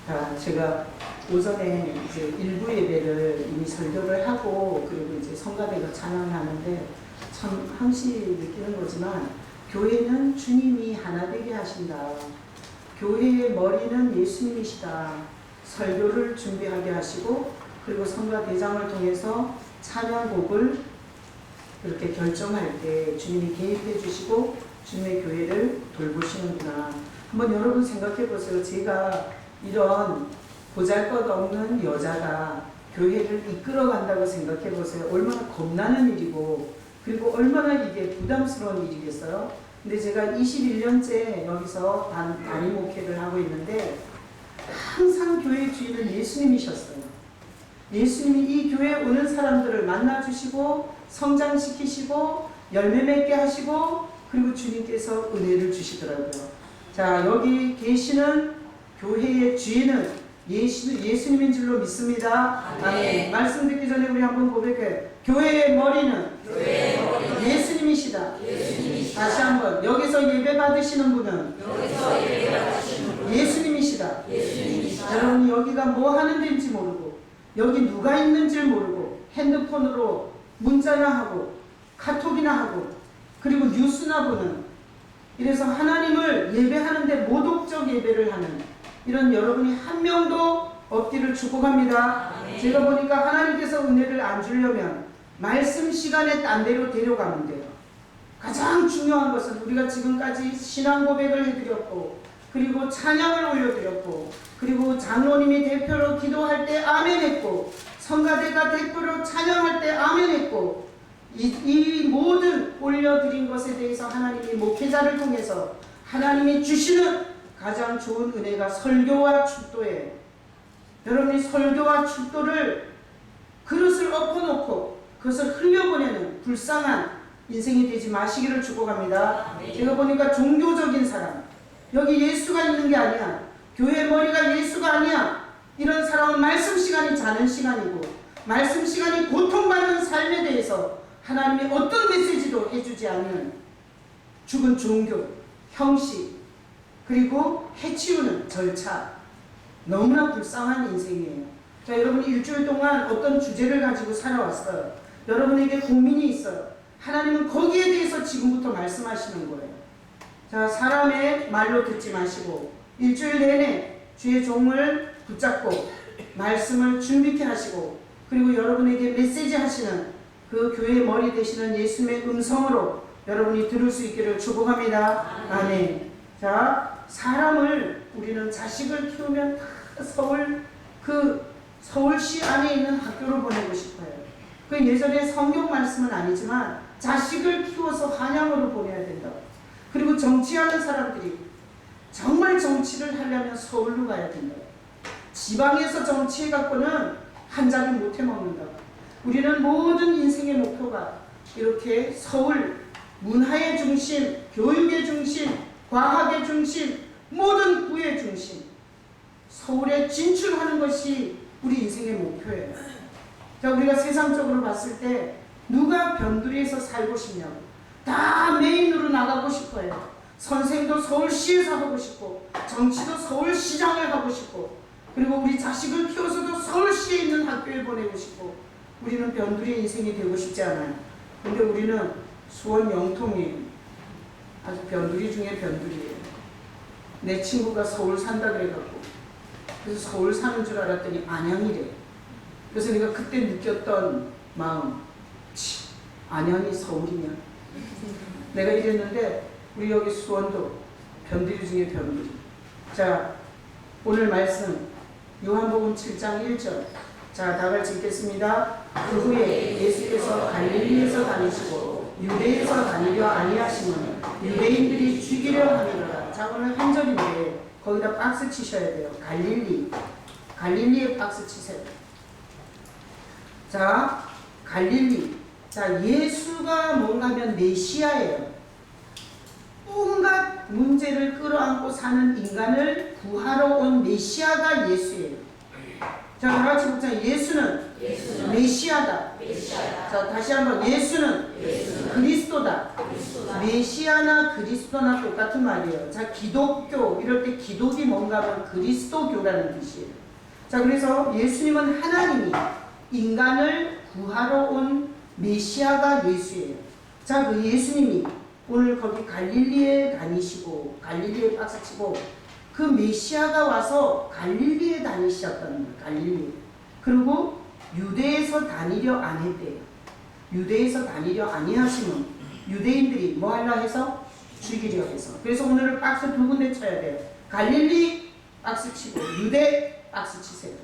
자, 제가 오전에 이제 일부 예배를 이미 설교를 하고 그리고 이제 성가대가 찬양하는데 참 항시 느끼는 거지만 교회는 주님이 하나 되게 하신다. 교회의 머리는 예수님이시다. 설교를 준비하게 하시고 그리고 성가대장을 통해서 찬양곡을 그렇게 결정할 때 주님이 개입해 주시고 주님의 교회를 돌보시는구나. 한번 여러분 생각해 보세요. 제가 이런 보잘것없는 여자가 교회를 이끌어 간다고 생각해 보세요. 얼마나 겁나는 일이고 그리고 얼마나 이게 부담스러운 일이겠어요. 근데 제가 21년째 여기서 단임 목회를 하고 있는데 항상 교회의 주인은 예수님이셨어요. 예수님이 이 교회에 오는 사람들을 만나주시고 성장시키시고 열매 맺게 하시고 그리고 주님께서 은혜를 주시더라고요. 자, 여기 계시는 교회의 주인은 예수님인 줄로 믿습니다. 아멘. 말씀 듣기 전에 우리 한번 고백해. 교회의 머리는 예수님이시다. 다시 한번 여기서 예배 받으시는 분은 예수님이시다. 여러분 여기가 뭐 하는 데인지 모르고 여기 누가 있는지 모르고 핸드폰으로 문자나 하고 카톡이나 하고 그리고 뉴스나 보는 이래서 하나님을 예배하는데 모독적 예배를 하는 이런 여러분이 한 명도 없기를 축복합니다. 제가 보니까 하나님께서 은혜를 안 주려면 말씀 시간에 딴 데로 데려가면 돼요. 가장 중요한 것은 우리가 지금까지 신앙 고백을 해드렸고 그리고 찬양을 올려드렸고 그리고 장로님이 대표로 기도할 때 아멘 했고 성가대가 대표로 찬양할 때 아멘 했고 이 모든 올려드린 것에 대해서 하나님이 목회자를 통해서 하나님이 주시는 가장 좋은 은혜가 설교와 축도예요. 여러분이 설교와 축도를 그릇을 엎어놓고 그것을 흘려보내는 불쌍한 인생이 되지 마시기를 축복합니다. 제가 보니까 종교적인 사람 여기 예수가 있는 게 아니야. 교회 머리가 예수가 아니야. 이런 사람은 말씀 시간이 자는 시간이고 말씀 시간이 고통받는 삶에 대해서 하나님이 어떤 메시지도 해주지 않는 죽은 종교, 형식 그리고 해치우는 절차 너무나 불쌍한 인생이에요. 자, 여러분 일주일 동안 어떤 주제를 가지고 살아왔어요. 여러분에게 고민이 있어요. 하나님은 거기에 대해서 지금부터 말씀하시는 거예요. 자, 사람의 말로 듣지 마시고 일주일 내내 주의 종을 붙잡고 말씀을 준비케 하시고 그리고 여러분에게 메시지 하시는 그 교회의 머리 되시는 예수님의 음성으로 여러분이 들을 수 있기를 축복합니다. 아멘. 자, 사람을 우리는 자식을 키우면 다 서울시 안에 있는 학교로 보내고 싶어요. 그 예전에 성경 말씀은 아니지만 자식을 키워서 한양으로 보내야 된다. 그리고 정치하는 사람들이 정말 정치를 하려면 서울로 가야 된다. 지방에서 정치해갖고는 한 자리 못 해먹는다. 우리는 모든 인생의 목표가 이렇게 서울, 문화의 중심, 교육의 중심, 과학의 중심, 모든 구의 중심, 서울에 진출하는 것이 우리 인생의 목표예요. 자, 우리가 세상적으로 봤을 때 누가 변두리에서 살고 싶냐고. 다 메인으로 나가고 싶어요. 선생도 서울시에서 하고 싶고 정치도 서울시장을 하고 싶고 그리고 우리 자식을 키워서도 서울시에 있는 학교에 보내고 싶고 우리는 변두리 인생이 되고 싶지 않아요. 근데 우리는 수원 영통이에요. 아주 변두리 중에 변두리예요. 내 친구가 서울 산다 그래갖고 그래서 서울 사는 줄 알았더니 안양이래. 그래서 내가 그때 느꼈던 마음, 안양이 서울이냐. 내가 이랬는데 우리 여기 수원도 변두리 중에 변두리. 자, 오늘 말씀 요한복음 7장 1절. 자, 다 같이 읽겠습니다. 그 후에 예수께서 갈릴리에서 다니시고 유대에서 다니려 아니하시면 유대인들이 죽이려 하니라. 자, 오늘 한 절인데 거기다 박스 치셔야 돼요. 갈릴리에 박스 치세요. 자, 갈릴리. 자, 예수가 뭔가 하면 메시아예요. 온갖 문제를 끌어안고 사는 인간을 구하러 온 메시아가 예수예요. 자, 다 같이 보자. 예수는 메시아다. 자, 다시 한번 예수는 그리스도다. 메시아나 그리스도나 똑같은 말이에요. 자, 기독교 이럴 때 기독이 뭔가 하면 그리스도교라는 뜻이에요. 자, 그래서 예수님은 하나님이 인간을 구하러 온 메시아가 예수예요. 자, 그 예수님이 오늘 거기 갈릴리에 다니시고 갈릴리에 박수치고 그 메시아가 와서 갈릴리에 다니셨다는 거예요. 갈릴리. 그리고 유대에서 다니려 안 했대요. 유대에서 다니려 아니하시면 유대인들이 뭐 하려 해서? 죽이려 해서. 그래서 오늘은 박스 두 군데 쳐야 돼요. 갈릴리 박스 치고 유대 박스 치세요.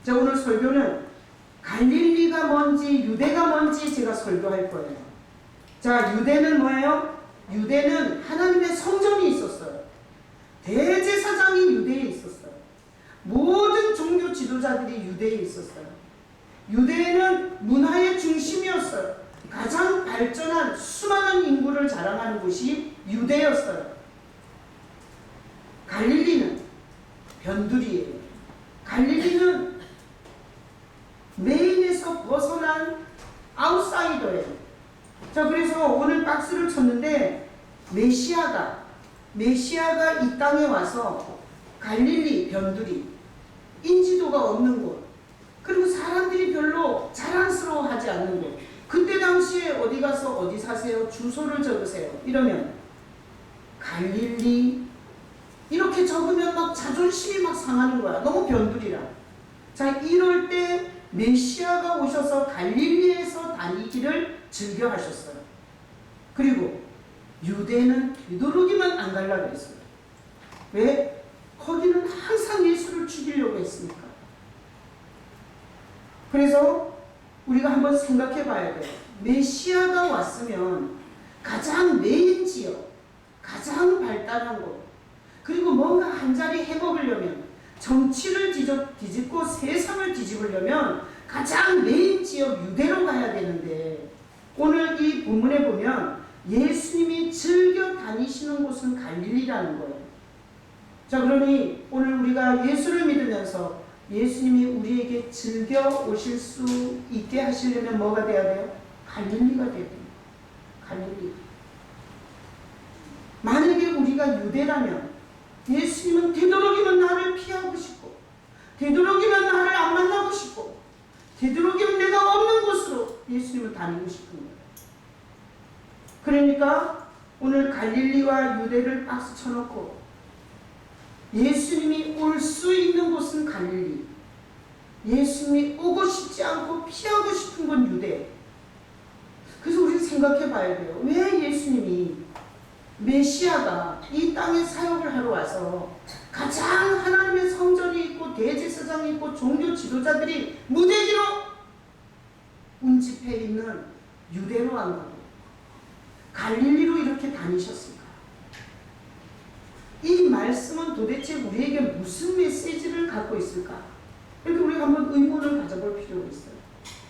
자, 오늘 설교는 갈릴리가 뭔지 유대가 뭔지 제가 설교할 거예요. 자, 유대는 뭐예요? 유대는 하나님의 성전이 있었어요. 대제사장이 유대에 있었어요. 모든 종교 지도자들이 유대에 있었어요. 유대는 문화의 중심이었어요. 가장 발전한 수많은 인구를 자랑하는 곳이 유대였어요. 갈릴리는 변두리예요. 갈릴리는 메인에서 벗어난 아웃사이더예요. 자, 그래서 오늘 박스를 쳤는데 메시아가 이 땅에 와서 갈릴리 변두리 인지도가 없는 곳, 그리고 사람들이 별로 자랑스러워하지 않는 곳, 그때 당시에 어디 가서 어디 사세요? 주소를 적으세요. 이러면 갈릴리 이렇게 적으면 막 자존심이 막 상하는 거야. 너무 변두리라. 자, 이럴 때 메시아가 오셔서 갈릴리에서 다니기를 즐겨 하셨어요. 그리고 유대는 되도록이면 안 가려고 했어요. 왜? 거기는 항상 예수를 죽이려고 했으니까. 그래서 우리가 한번 생각해 봐야 돼요. 메시아가 왔으면 가장 메인 지역, 가장 발달한 곳, 그리고 뭔가 한 자리 해먹으려면, 정치를 뒤집고 세상을 뒤집으려면 가장 메인 지역 유대로 가야 되는데, 오늘 이 본문에 보면 예수님이 즐겨 다니시는 곳은 갈릴리라는 거예요. 자, 그러니 오늘 우리가 예수를 믿으면서 예수님이 우리에게 즐겨 오실 수 있게 하시려면 뭐가 돼야 돼요? 갈릴리가 돼야 돼요. 갈릴리. 만약에 우리가 유대라면 예수님은 되도록이면 나를 피하고 싶고, 되도록이면 나를 안 만나고 싶고, 되도록이면 내가 없는 곳으로 예수님을 다니고 싶은 거예요. 그러니까 오늘 갈릴리와 유대를 박스 쳐놓고 예수님이 올 수 있는 곳은 갈릴리, 예수님이 오고 싶지 않고 피하고 싶은 건 유대. 그래서 우리는 생각해 봐야 돼요. 왜 예수님이 메시아가 이 땅에 사역을 하러 와서 가장 하나님의 성전이 있고 대제사장이 있고 종교 지도자들이 무대기로 운집해 있는 유대로 안 가고 갈릴리로 이렇게 다니셨을까? 이 말씀은 도대체 우리에게 무슨 메시지를 갖고 있을까? 이렇게 우리가 한번 의문을 가져볼 필요가 있어요.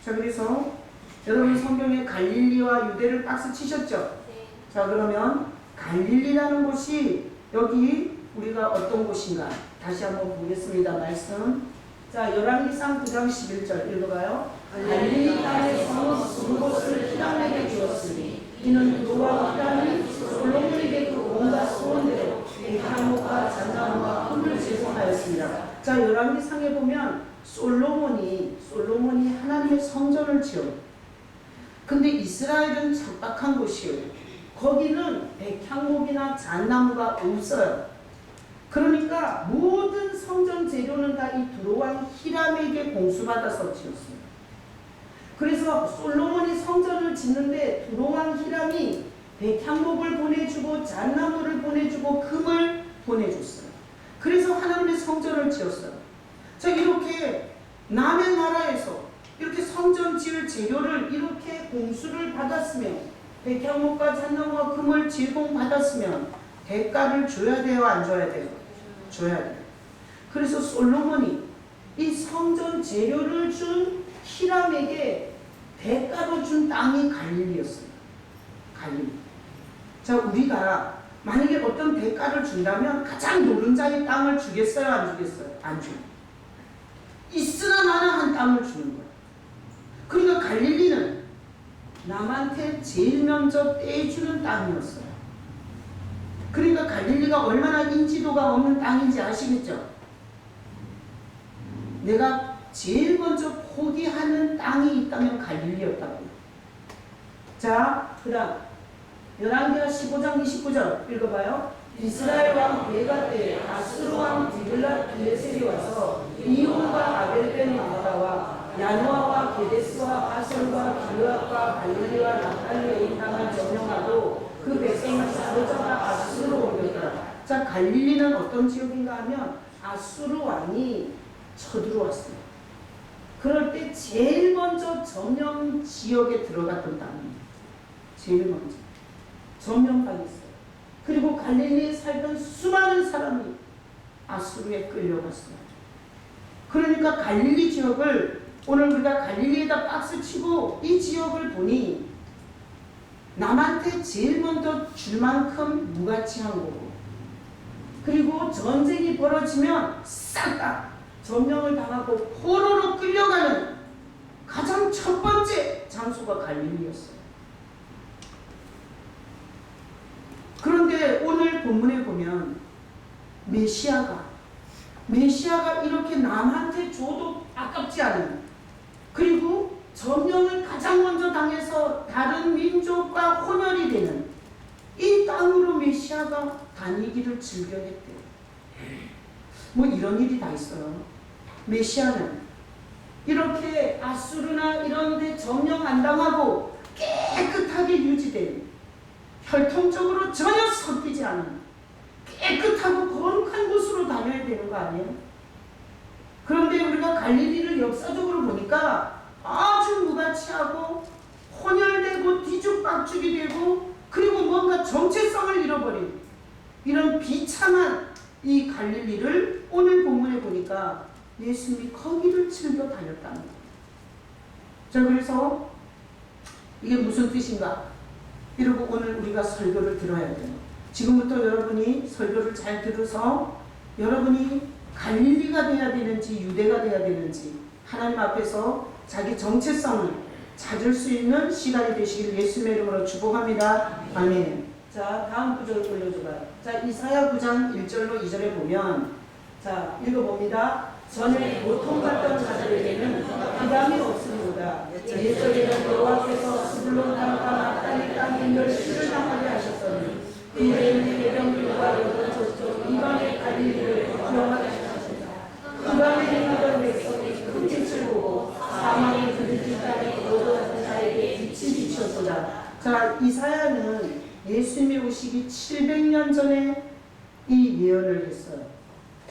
자, 그래서 여러분 성경에 갈릴리와 유대를 박스 치셨죠? 네. 자, 그러면 갈릴리라는 곳이 여기 우리가 어떤 곳인가? 다시 한번 보겠습니다. 말씀. 자, 열왕기상 9장 11절 읽어봐요. 갈릴리 땅에서 수곳을 히람에게 주었으니 이는 그와 히람이 솔로몬에게 그 온갖 소원대로 백향목과 잣나무와 흙을 제공하였습니다. 자, 열왕기상에 보면 솔로몬이 하나님의 성전을 지어요. 근데 이스라엘은 척박한 곳이에요. 거기는 백향목이나 잣나무가 없어요. 그러니까 모든 성전 재료는 다 이 두로왕 히람에게 공수받아서 지었어요. 그래서 솔로몬이 성전을 짓는데 두로왕 히람이 백향목을 보내주고 잣나무를 보내주고 금을 보내줬어요. 그래서 하나님의 성전을 지었어요. 자, 이렇게 남의 나라에서 이렇게 성전 지을 재료를 이렇게 공수를 받았으면, 백향목과 잣나무와 금을 제공받았으면 대가를 줘야 돼요, 안 줘야 돼요? 줘야 돼요. 그래서 솔로몬이 이 성전 재료를 준 히람에게 대가로 준 땅이 갈릴리였어요. 갈릴리. 자, 우리가 만약에 어떤 대가를 준다면 가장 노른자의 땅을 주겠어요, 안 주겠어요? 안 줘요. 있으나 마나 한 땅을 주는 거예요. 그러니까 갈릴리는 남한테 제일 먼저 떼주는 땅이었어요. 그러니까 갈릴리가 얼마나 인지도가 없는 땅인지 아시겠죠? 내가 제일 먼저 포기하는 땅이 있다면 갈릴리였다고요. 자, 그 다음 열왕기하 15장 29절 읽어봐요. 이스라엘 왕 베가 때 아수르 왕 디글랏 빌레셀이 와서 이홈과 아벨벤 마가다와 야누아와 게데스와 아솔과 기르앗과 갈릴리와 naphtali에 이 땅을 점령하고 그 백성을 사로잡아 아수르로 옮겼더라. 자, 갈릴리는 어떤 지역인가 하면 아수르 왕이 쳐들어왔어요. 그럴 때 제일 먼저 점령 지역에 들어갔던 땅입니다. 제일 먼저 점령당했어요. 그리고 갈릴리에 살던 수많은 사람이 아수르에 끌려갔어요. 그러니까 갈릴리 지역을 오늘 우리가 갈릴리에다 박스 치고 이 지역을 보니 남한테 제일 먼저 줄 만큼 무가치한 거고, 그리고 전쟁이 벌어지면 싹 다 점령을 당하고 포로로 끌려가는 가장 첫 번째 장소가 갈릴리였어요. 그런데 오늘 본문에 보면 메시아가 이렇게 남한테 줘도 아깝지 않은, 그리고 점령을 가장 먼저 당해서 다른 민족과 혼혈이 되는 이 땅으로 메시아가 다니기를 즐겨했대요. 뭐 이런 일이 다 있어요. 메시아는 이렇게 아수르나 이런 데 점령 안 당하고 깨끗하게 유지된, 혈통적으로 전혀 섞이지 않은 깨끗하고 거룩한 곳으로 다녀야 되는 거 아니에요? 그런데 우리가 갈릴리를 역사적으로 보니까 아주 무가치하고 혼혈되고 뒤죽박죽이 되고, 그리고 뭔가 정체성을 잃어버린 이런 비참한 이 갈릴리를 오늘 본문에 보니까 예수님이 거기를 즐겨 다녔다는 거예요. 자, 그래서 이게 무슨 뜻인가? 이러고 오늘 우리가 설교를 들어야 돼요. 지금부터 여러분이 설교를 잘 들어서 여러분이 갈릴리가 돼야 되는지 유대가 돼야 되는지 하나님 앞에서 자기 정체성을 찾을 수 있는 시간이 되시길 예수님의 이름으로 축복합니다. 아멘. 자, 다음 구절 올려줘봐요. 자, 이사야 9장 1절로 2절에 보면, 자, 읽어봅니다. 전에 고통받던 자들에게는 부담이 없으리로다. 옛적에는 여호와께서 스불론 땅과 naphtali 땅의 멸시를 당하게 하셨더니 이제는 해변들과 여던 저쪽 이방의 갈릴리를 구경하게 하셨습니다. 그방에 행하던 백성이 큰 빛을 보고 사망의 그늘진 땅에 거두었던 자에게 빛이 비쳤도다. 자, 이사야는 예수님이 오시기 700년 전에 이 예언을 했어요.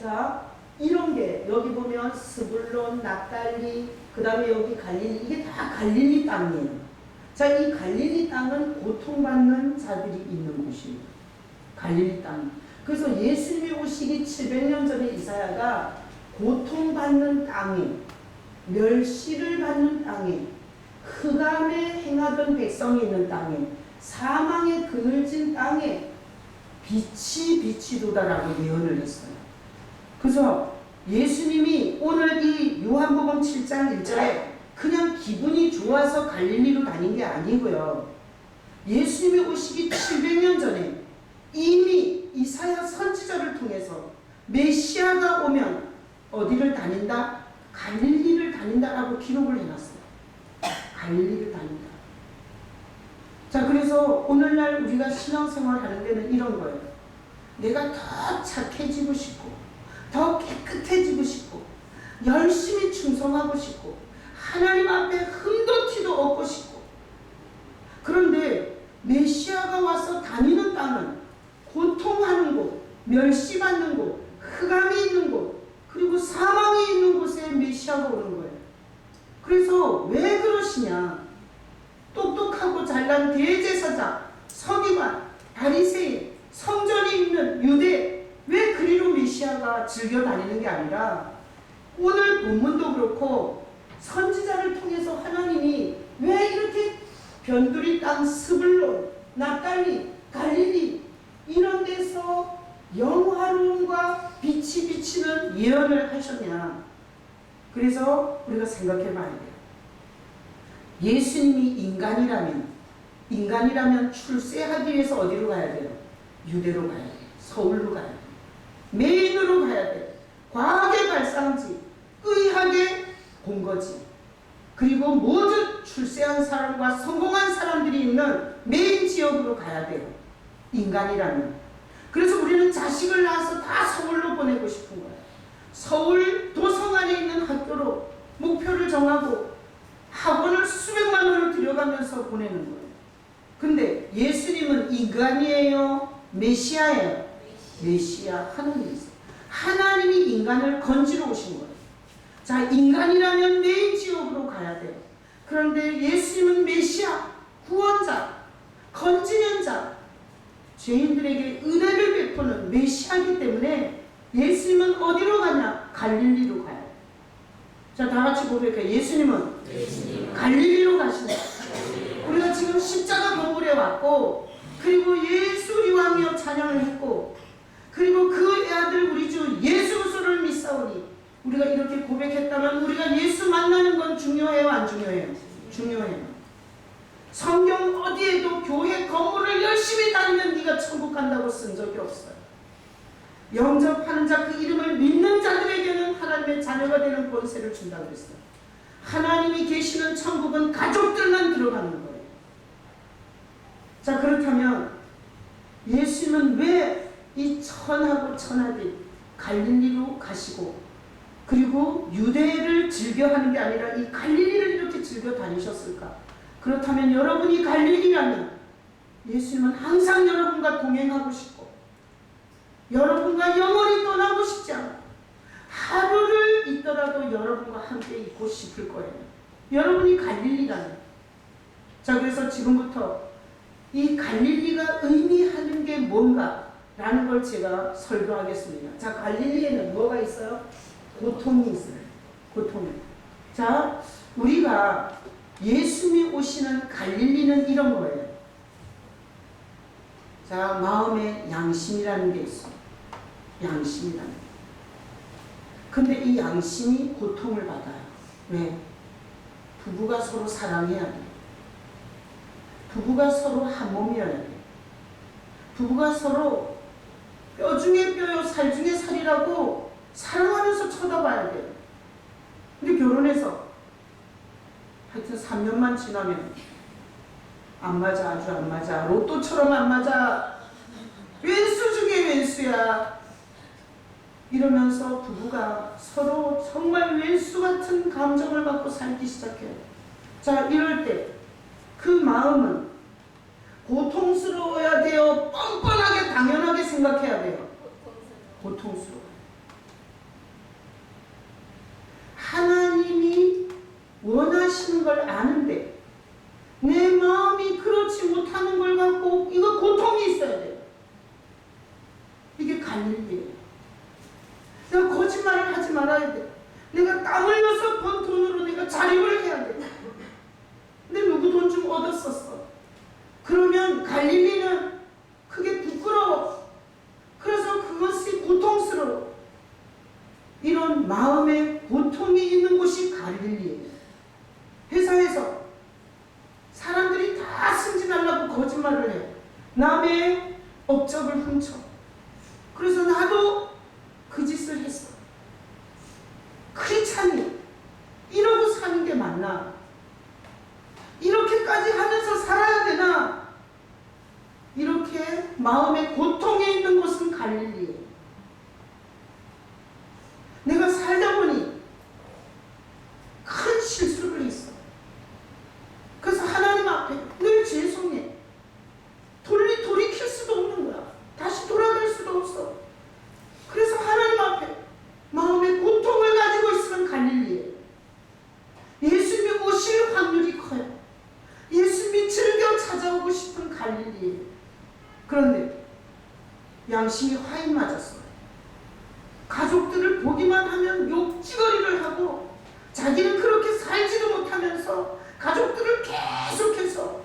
자, 이런 게 여기 보면 스불론, naphtali, 그 다음에 여기 갈릴리, 이게 다 갈릴리 땅이에요. 자, 이 갈릴리 땅은 고통받는 자들이 있는 곳이에요. 갈릴리 땅. 그래서 예수님이 오시기 700년 전에 이사야가 고통받는 땅에, 멸시를 받는 땅에, 흑암에 행하던 백성이 있는 땅에, 사망의 그늘진 땅에 빛이 비치도다라고 예언을 했어요. 그래서 예수님이 오늘 이 요한복음 7장 1절에 그냥 기분이 좋아서 갈릴리로 다닌 게 아니고요. 예수님이 오시기 700년 전에 이미 이사야 선지자를 통해서 메시아가 오면 어디를 다닌다? 갈릴리를 다닌다라고 기록을 해놨어요. 갈릴리를 다닌다. 자, 그래서 오늘날 우리가 신앙생활 하는 데는 이런 거예요. 내가 더 착해지고 싶고, 더 깨끗해지고 싶고, 열심히 충성하고 싶고, 하나님 앞에 흠도 티도 얻고 싶고. 그런데 메시아가 와서 다니는 땅은 고통하는 곳, 멸시받는 곳, 흑암이 있는 곳, 그리고 사망이 있는 곳에 메시아가 오는 거예요. 그래서 왜 그러시냐? 똑똑하고 잘난 대제사장, 서기관, 바리새인, 성전이 있는 유대, 왜 그리로 메시아가 즐겨 다니는 게 아니라 오늘 본문도 그렇고 선지자를 통해서 하나님이 왜 이렇게 변두리 땅 스불론, naphtali, 갈릴리 이런 데서 영화로움과 빛이 비치는 예언을 하셨냐? 그래서 우리가 생각해 봐야 돼요. 예수님이 인간이라면 출세하기 위해서 어디로 가야 돼요? 유대로 가야 돼요. 서울로 가야 돼요. 메인으로 가야 돼요. 과학의 발상지, 의학의 본거지. 그리고 모든 출세한 사람과 성공한 사람들이 있는 메인 지역으로 가야 돼요. 인간이라면. 그래서 우리는 자식을 낳아서 다 서울로 보내고 싶은 거예요. 서울 도성 안에 있는 학교로 목표를 정하고 학원을 수백만 원을 들여가면서 보내는 거예요. 근데 예수님은 인간이에요? 메시아예요? 메시아, 하나님이세요. 하나님이 인간을 건지러 오신 거예요. 자, 인간이라면 메인 지역으로 가야 돼요. 그런데 예수님은 메시아, 구원자, 건지는 자, 죄인들에게 은혜를 베푸는 메시아이기 때문에 예수님은 어디로 가냐? 갈릴리로 가요. 자, 다 같이 고백해요. 예수님은 갈릴리로 가신다. 우리가 지금 십자가 건물에 왔고, 그리고 예수 우리 왕이여 찬양을 했고, 그리고 그 아들 우리 주 예수 그리스도를 믿사오니, 우리가 이렇게 고백했다면 우리가 예수 만나는 건 중요해요, 안 중요해요? 중요해요. 성경 어디에도 교회 건물을 열심히 다니면 네가 천국 간다고 쓴 적이 없어요. 영접하는 자, 그 이름을 믿는 자들에게는 하나님의 자녀가 되는 권세를 준다고 그랬어요. 하나님이 계시는 천국은 가족들만 들어가는 거예요. 자, 그렇다면 예수님은 왜 이 천하고 천하들 갈릴리로 가시고, 그리고 유대를 즐겨하는 게 아니라 이 갈릴리를 이렇게 즐겨 다니셨을까? 그렇다면 여러분이 갈릴리라면 예수님은 항상 여러분과 동행하고 싶고, 여러분과 영원히 떠나고 싶지 않아. 하루를 있더라도 여러분과 함께 있고 싶을 거예요. 여러분이 갈릴리라면. 자, 그래서 지금부터 이 갈릴리가 의미하는 게 뭔가 라는 걸 제가 설교하겠습니다. 자, 갈릴리에는 뭐가 있어요? 고통이 있어요. 고통이. 자, 우리가 예수님이 오시는 갈릴리는 이런 거예요. 자, 마음에 양심이라는 게 있어요. 양심이라는 게. 근데 이 양심이 고통을 받아요. 왜? 부부가 서로 사랑해야 돼. 부부가 서로 한 몸이어야 돼. 부부가 서로 뼈 중에 뼈요, 살 중에 살이라고 사랑하면서 쳐다봐야 돼요. 근데 결혼해서 하여튼 3년만 지나면 안 맞아, 아주 안 맞아, 로또처럼 안 맞아, 왼수 중에 왼수야, 이러면서 부부가 서로 정말 왼수 같은 감정을 갖고 살기 시작해요. 자, 이럴 때 그 마음은 고통스러워야 돼요? 뻔뻔하게 당연하게 생각해야 돼요? 고통스러워요. 하나님이 원하시는 걸 아는데 내 마음이 그렇지 못하는 걸 갖고 이거 고통이 있어야 돼요. 이게 갈릴리예요. 내가 거짓말을 하지 말아야 돼. 내가 땀 흘려서 번 돈으로 내가 자립을 해야 돼. 근데 누구 돈 좀 얻었었어. 그러면 갈릴리는 그게 부끄러워. 그래서 그것이 고통스러워. 이런 마음에 고통이 있는 곳이 갈릴리예요. 회사에서 사람들이 다 승진하려고 거짓말을 해요. 남의 업적을 훔쳐. 그래서 나도 그 짓을 했어. 크리스찬이 이러고 사는 게 맞나? 이렇게까지 하면서 살아야 되나? 이렇게 마음에 고통이 있는 곳은 갈릴리예요. 내가 살다 보니 큰 실수를 했어. 그래서 하나님 앞에 늘 죄송해. 돌이킬 수도 없는 거야. 다시 돌아갈 수도 없어. 그래서 하나님 앞에 마음의 고통을 가지고 있으면 갈릴리예요. 예수님이 오실 확률이 커요. 예수님이 즐겨 찾아오고 싶은 갈릴리예요. 그런데 양심이 화인 맞았어요. 가족들을 보기만 하면 욕지거리를 하고 자기는 그렇게 살지도 못하면서 가족들을 계속해서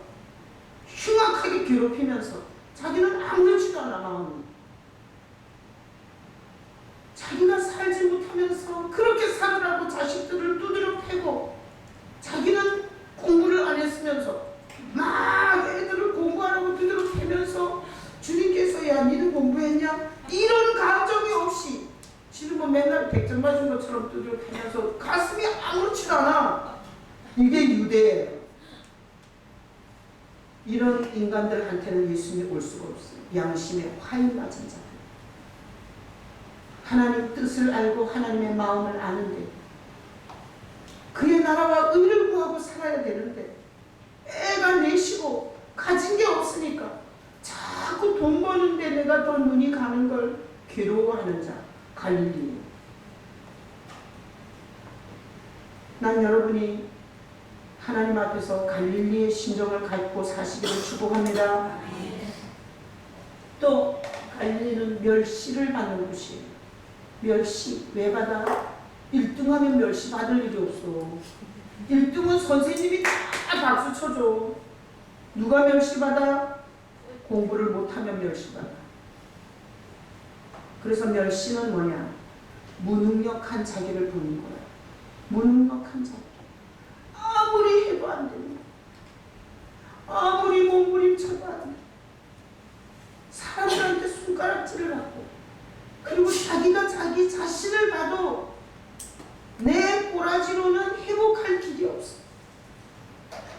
흉악하게 괴롭히면서 자기는 아무렇지도 않아. 마음이 자기가 살지 못하면서 그렇게 살으라고 자식들을 두드려 패고 자기는 공부를 벼슬처럼 두들기면서 가슴이 아무렇지도 않아. 이게 유대예요. 이런 인간들한테는 예수님이 올 수가 없어요. 양심에 화인 맞은 자들. 하나님 뜻을 알고 하나님의 마음을 아는데 그의 나라와 의를 구하고 살아야 되는데 애가 내시고 가진 게 없으니까 자꾸 돈 버는데 내가 더 눈이 가는 걸 괴로워하는 자, 갈릴리. 난 여러분이 하나님 앞에서 갈릴리의 심정을 갖고 사시기를 축복합니다. 또 갈릴리는 멸시를 받는 곳이에요. 멸시. 왜 받아? 1등하면 멸시 받을 일이 없어. 1등은 선생님이 다 박수 쳐줘. 누가 멸시받아? 공부를 못하면 멸시받아. 그래서 멸시는 뭐냐? 무능력한 자기를 보는 거야. 무능력한 자기. 아무리 해도 안 된다. 아무리 몸부림쳐도 안 돼. 사람들한테 손가락질을 하고 그리고 자기가 자기 자신을 봐도 내 꼬라지로는 회복할 길이 없어.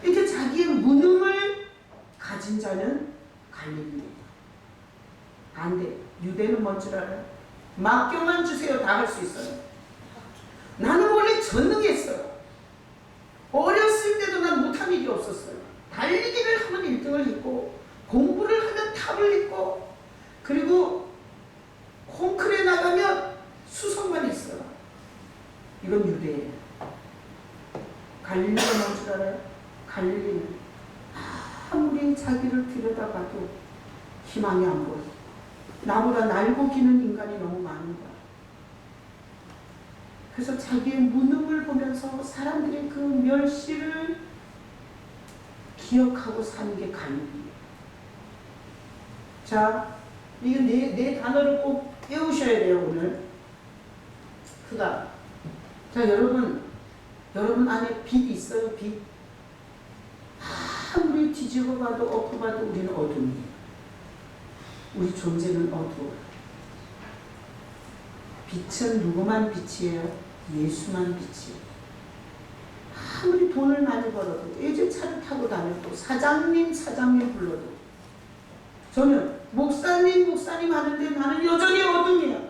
이렇게 자기의 무능을 가진 자는 갈릴리입니다. 안 돼. 유대는 뭔 줄 알아요? 맡겨만 주세요. 다 할 수 있어요. 나는 원래 전능했어요. 어렸을 때도 난 못한 일이 없었어요. 달리기를 하면 1등을 했고 공부를 하면 탑을 했고 그리고 콩쿨에 나가면 수석만 했어요. 이건 유대예요. 갈릴리가 뭔 줄 알아요? 갈릴리는 아무리 자기를 들여다봐도 희망이 안 보여. 나보다 날고 기는 인간이 너무 많은 거야. 그래서 자기의 무능을 보면서 사람들의 그 멸시를 기억하고 사는 게 갈릴리예요. 자, 이거 네 단어를 꼭 외우셔야 돼요, 오늘. 그가. 자, 여러분 안에 빛 있어요, 빛? 아무리 뒤집어 봐도 엎어 봐도 우리는 어둠이에요. 우리 존재는 어두워요. 빛은 누구만 빛이에요? 예수만 빛이에요. 아무리 돈을 많이 벌어도 예전 차를 타고 다녀도 사장님 불러도 저는 목사님 하는데 나는 여전히 어둠이야.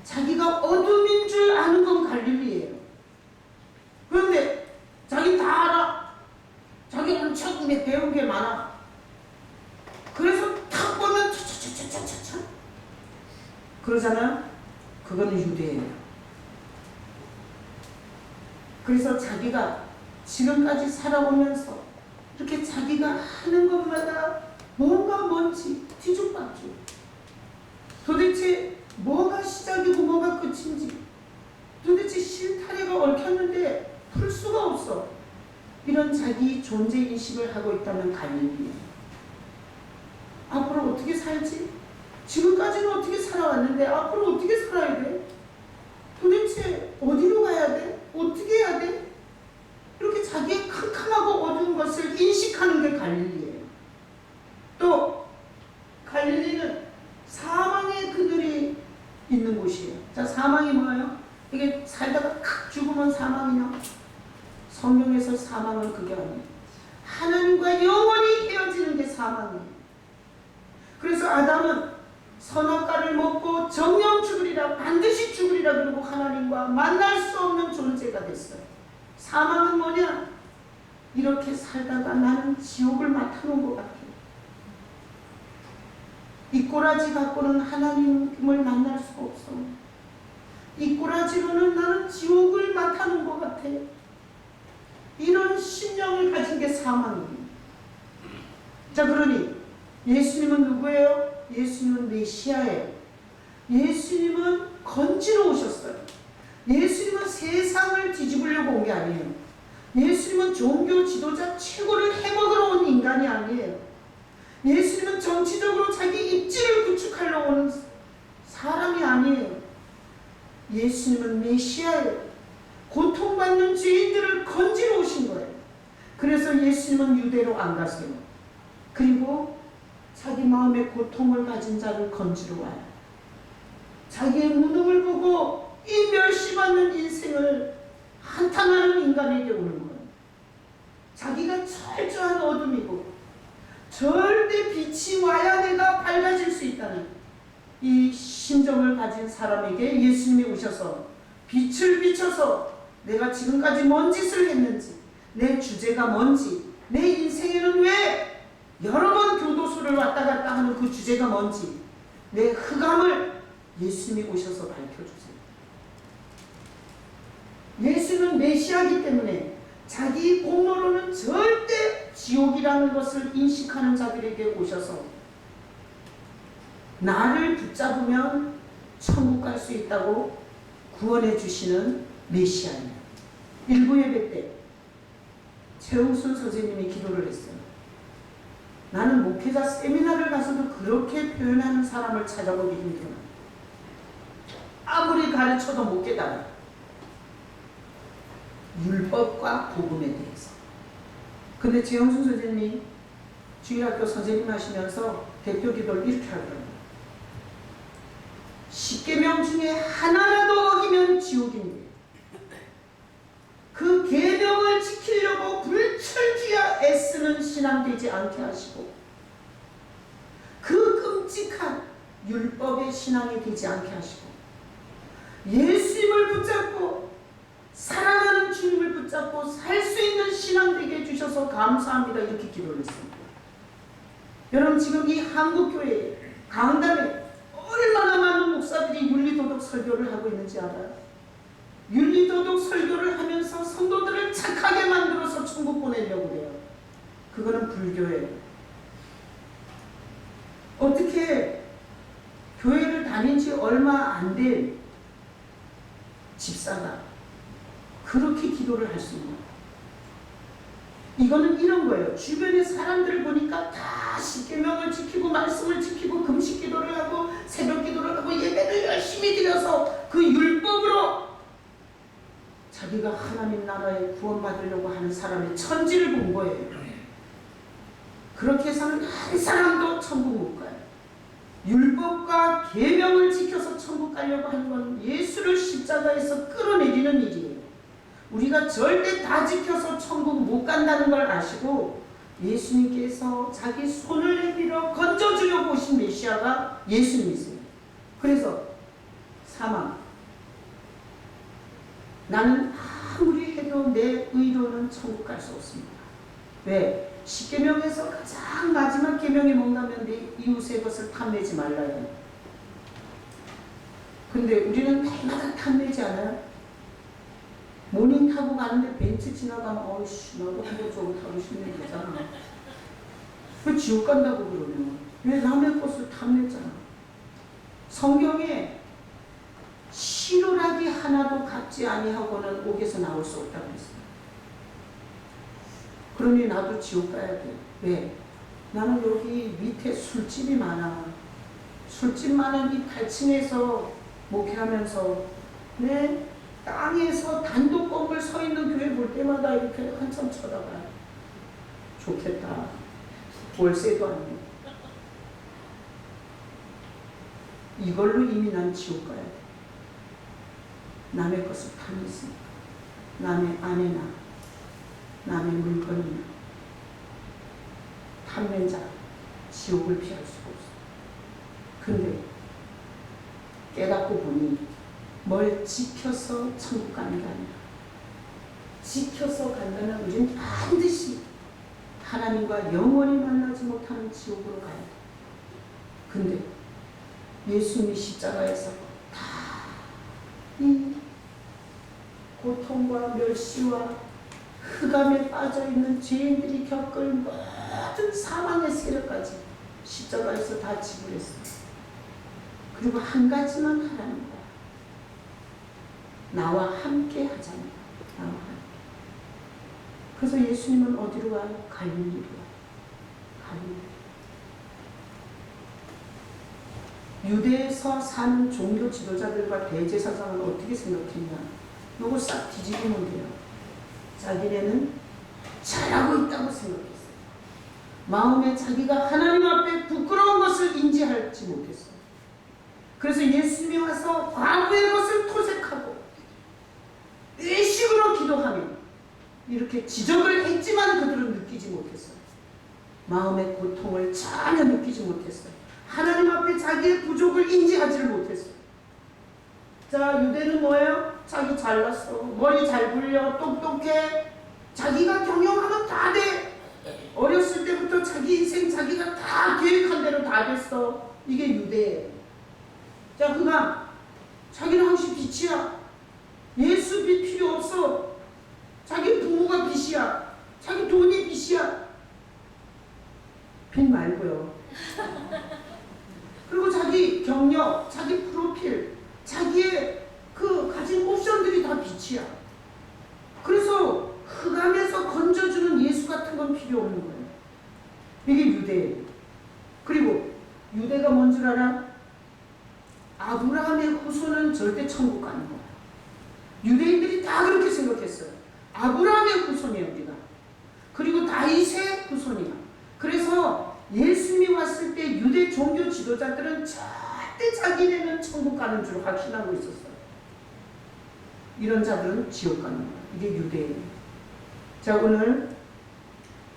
자기가 어둠인 줄 아는 건 갈릴리예요. 그런데 자기 다 알아. 자기 엄청 배운 게 많아. 그래서 탁 보면 차차차차차차 그러잖아요. 그거는 유대예요. 그래서 자기가 지금까지 살아오면서 이렇게 자기가 하는 것마다 뭔가 뭔지 뒤죽박죽. 도대체 뭐가 시작이고 뭐가 끝인지 도대체 실타래가 얽혔는데 풀 수가 없어. 이런 자기 존재인식을 하고 있다면 갈릴리예요. 앞으로 어떻게 살지? 지금까지는 어떻게 살아왔는데 앞으로 어떻게 살아야 돼? 도대체 어디로 가야 돼? 어떻게 해야 돼? 이렇게 자기의 캄캄하고 어두운 것을 인식하는 게 갈릴리예요. 또 갈릴리는 사망의 그늘이 있는 곳이에요. 자, 사망이 뭐예요? 이게 살다가 칵 죽으면 사망이냐? 성경에서 사망은 그게 아니에요. 하나님과 영원히 헤어지는 게 사망이에요. 그래서 아담은 선악과를 먹고 정령 죽으리라, 반드시 죽으리라 그러고 하나님과 만날 수 없는 존재가 됐어요. 사망은 뭐냐? 이렇게 살다가 나는 지옥을 맡아놓은 것 같아요. 이 꼬라지 갖고는 하나님을 만날 수가 없어. 이 꼬라지로는 나는 지옥을 맡아놓은 것 같아. 이런 심령을 가진 게 사망이에요. 자, 그러니 예수님은 누구예요? 예수님은 메시아예요. 예수님은 건지러 오셨어요. 예수님은 세상을 뒤집으려고 온 게 아니에요. 예수님은 종교 지도자 최고를 해먹으러 온 인간이 아니에요. 예수님은 정치적으로 자기 입지를 구축하려 온 사람이 아니에요. 예수님은 메시아예요. 고통받는 죄인들을 건지러 오신 거예요. 그래서 예수님은 유대로 안 가세요. 그리고 자기 마음의 고통을 가진 자를 건지러 와요. 자기의 무능을 보고 이 멸시받는 인생을 한탄하는 인간에게 오는 거예요. 자기가 철저한 어둠이고 절대 빛이 와야 내가 밝아질 수 있다는 이 심정을 가진 사람에게 예수님이 오셔서 빛을 비춰서 내가 지금까지 뭔 짓을 했는지, 내 주제가 뭔지, 내 인생에는 왜 여러 번 교도소를 왔다 갔다 하는 그 주제가 뭔지, 내 흑암을 예수님이 오셔서 밝혀주세요. 예수는 메시아이기 때문에 자기 공로로는 절대 지옥이라는 것을 인식하는 자들에게 오셔서 나를 붙잡으면 천국 갈 수 있다고 구원해 주시는 메시아입니다. 일부 예배 때 최우순 선생님이 기도를 했어요. 나는 목회자 세미나를 가서도 그렇게 표현하는 사람을 찾아보기 힘들어. 아무리 가르쳐도 못 깨달아. 율법과 복음에 대해서. 근데 최영순 선생님이 주일학교 선생님 하시면서 대표 기도를 이렇게 하더라고요. 십계명 중에 하나라도 어기면 지옥입니다. 그 계명을 지키려고 불철주야 애쓰는 신앙 되지 않게 하시고, 그 끔찍한 율법의 신앙이 되지 않게 하시고, 예수님을 붙잡고 사랑하는 주님을 붙잡고 살 수 있는 신앙 되게 해주셔서 감사합니다. 이렇게 기도를 했습니다. 여러분, 지금 이 한국교회 강단에 얼마나 많은 목사들이 윤리도덕 설교를 하고 있는지 알아요? 윤리도덕 설교를 하면서 성도들을 착하게 만들어서 천국 보내려고 해요. 그거는 불교예요. 어떻게 교회를 다닌 지 얼마 안 된 집사가 그렇게 기도를 할 수 있나? 이거는 이런 거예요. 주변의 사람들을 보니까 다 십계명을 지키고 말씀을 지키고 금식 기도를 하고 새벽 기도를 하고 예배를 열심히 드려서 그 율법으로 자기가 하나님 나라에 구원받으려고 하는 사람의 천지를 본 거예요. 그렇게 해서는 한 사람도 천국 못 가요. 율법과 계명을 지켜서 천국 가려고 하는 건 예수를 십자가에서 끌어내리는 일이에요. 우리가 절대 다 지켜서 천국 못 간다는 걸 아시고 예수님께서 자기 손을 내밀어 건져주려고 오신 메시아가 예수님이세요. 그래서 사망, 나는 아무리 해도 내 의로는 천국 갈 수 없습니다. 왜? 십계명에서 가장 마지막 계명이 뭔가면 내 이웃의 것을 탐내지 말라요. 근데 우리는 날마다 탐내지 않아요? 모닝 타고 가는데 벤츠 지나가면 어이씨 나도 한번 저거 타고 싶네 그러잖아. 왜 지옥 간다고 그러면? 왜 남의 것을 탐냈잖아. 성경에 실오라기 하나도 갚지 아니하고는 옥에서 나올 수 없다고 했어요. 그러니 나도 지옥 가야 돼. 왜? 나는 여기 밑에 술집이 많아. 술집 많은 이 8층에서 목회하면서 내 땅에서 단독 건물 서 있는 교회 볼 때마다 이렇게 한참 쳐다봐요. 좋겠다. 월세도 안 내. 이걸로 이미 난 지옥 가야 돼. 남의 것을 탐냈으니까. 남의 아내나 남의 물건이나 탐낸 자 지옥을 피할 수가 없어. 근데 깨닫고 보니 뭘 지켜서 천국 가는 게 아니라 지켜서 간다면 우리는 반드시 하나님과 영원히 만나지 못하는 지옥으로 가야 돼. 근데 예수님이 십자가에서 다 이 고통과 멸시와 흑암에 빠져있는 죄인들이 겪을 모든 사망의 세력까지 십자가에서 다 지불했어요. 그리고 한 가지만 하라는 거야. 나와 함께 하자는 거야. 나와 함께. 그래서 예수님은 어디로 가요? 갈릴리로 가요. 갈릴리. 유대에서 사는 종교 지도자들과 대제사장은 어떻게 생각했냐? 요거 싹 뒤집으면 돼요. 자기네는 잘하고 있다고 생각했어요. 마음에 자기가 하나님 앞에 부끄러운 것을 인지하지 못했어요. 그래서 예수님이 와서 과거의 것을 토색하고 외식으로 기도하며 이렇게 지적을 했지만 그들은 느끼지 못했어요. 마음의 고통을 전혀 느끼지 못했어요. 하나님 앞에 자기의 부족을 인지하지를 못했어요. 자, 유대는 뭐예요? 자기 잘났어. 머리 잘 굴려. 똑똑해. 자기가 경영하면 다 돼. 어렸을 때부터 자기 인생 자기가 다 계획한 대로 다 됐어. 이게 유대예요. 자, 그가 자기는 항상 빛이야. 예수 빛 필요 없어. 자기 부모가 빛이야. 자기 돈이 빛이야. 빛 말고요. 그리고 자기 경력, 자기 프로필, 자기의 그 가진 옵션들이 다 빛이야. 그래서 흑암에서 건져주는 예수 같은 건 필요 없는 거예요. 이게 유대예요. 그리고 유대가 뭔 줄 알아? 아브라함의 후손은 절대 천국 가는 거야. 유대인들이 다 그렇게 생각했어요. 아브라함의 후손이야 우리가. 그리고 다윗의 후손이야. 그래서 예수님이 왔을 때 유대 종교 지도자들은 절대 자기네는 천국 가는 줄 확신하고 있었어요. 이런 자들은 지옥 가는 거야. 이게 유대예요. 자, 오늘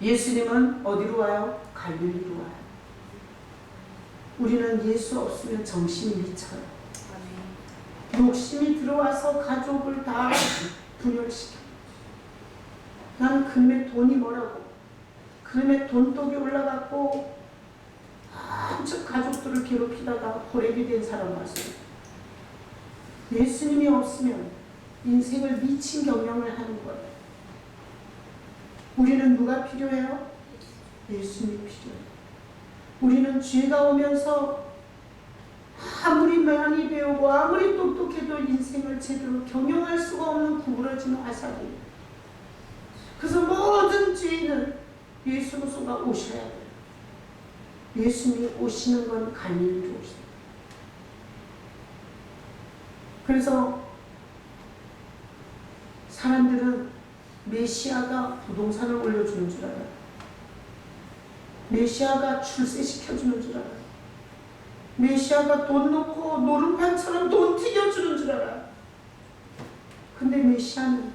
예수님은 어디로 와요? 갈릴리로 와요. 우리는 예수 없으면 정신이 미쳐요. 욕심이 들어와서 가족을 다 분열시켜. 나는 그놈의 돈이 뭐라고, 그놈의 돈독이 올라갔고 한참 가족들을 괴롭히다가 호랩이 된 사람 봤어요. 예수님이 없으면 인생을 미친 경영을 하는 거예요. 우리는 누가 필요해요? 예수님이 필요해요. 우리는 죄가 오면서 아무리 많이 배우고 아무리 똑똑해도 인생을 제대로 경영할 수가 없는 구부러진 화살이에요. 그래서 모든 죄인은 예수가 오셔야 돼요. 예수님이 오시는 건 갈릴리로 오셔요. 그래서 사람들은 메시아가 부동산을 올려주는 줄 알아요. 메시아가 출세시켜주는 줄 알아요. 메시아가 돈 놓고 노름판처럼 돈 튀겨주는 줄 알아요. 근데 메시아는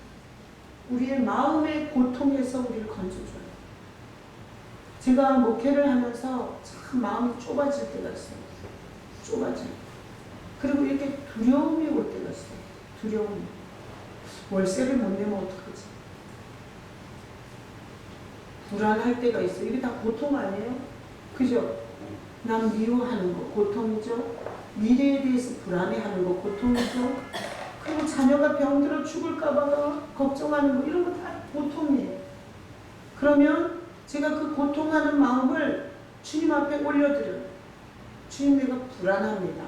우리의 마음의 고통에서 우리를 건져줘요. 제가 목회를 하면서 참 마음이 좁아질 때가 있어요. 좁아져요. 그리고 이렇게 두려움이 올 때가 있어요. 두려움이. 월세를 못 내면 어떡하지? 불안할 때가 있어요. 이게 다 고통 아니에요? 그죠? 남 미워하는 거 고통이죠. 미래에 대해서 불안해하는 거 고통이죠. 그리고 자녀가 병들어 죽을까봐 걱정하는 거 이런 거 다 고통이에요. 그러면 제가 그 고통하는 마음을 주님 앞에 올려드려요. 주님, 내가 불안합니다.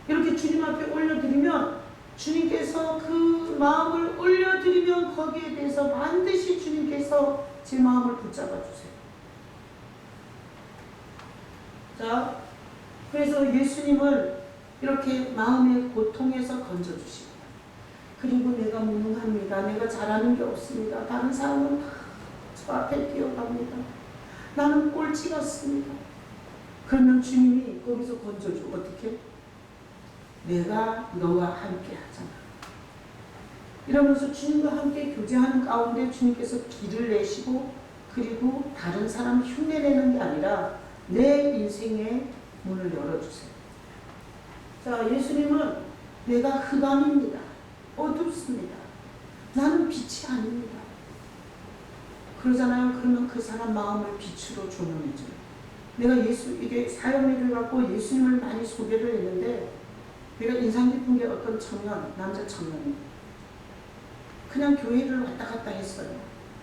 이렇게 주님 앞에 올려드리면 주님께서 그 마음을 올려드리면 거기에 대해서 반드시 주님께서 제 마음을 붙잡아 주세요. 자, 그래서 예수님을 이렇게 마음의 고통에서 건져주시고, 그리고 내가 무능합니다. 내가 잘하는 게 없습니다. 다른 사람은 다 저 앞에 뛰어갑니다. 나는 꼴찌 같습니다. 그러면 주님이 거기서 건져줘. 어떻게? 내가 너와 함께 하잖아. 이러면서 주님과 함께 교제하는 가운데 주님께서 길을 내시고, 그리고 다른 사람 흉내내는 게 아니라 내 인생의 문을 열어주세요. 자, 예수님은 내가 흑암입니다. 어둡습니다. 나는 빛이 아닙니다. 그러잖아요. 그러면 그 사람 마음을 빛으로 조명해줘요. 내가 이게 사역일을 갖고 예수님을 많이 소개를 했는데, 내가 인상 깊은 게 어떤 청년, 남자 청년이 그냥 교회를 왔다 갔다 했어요.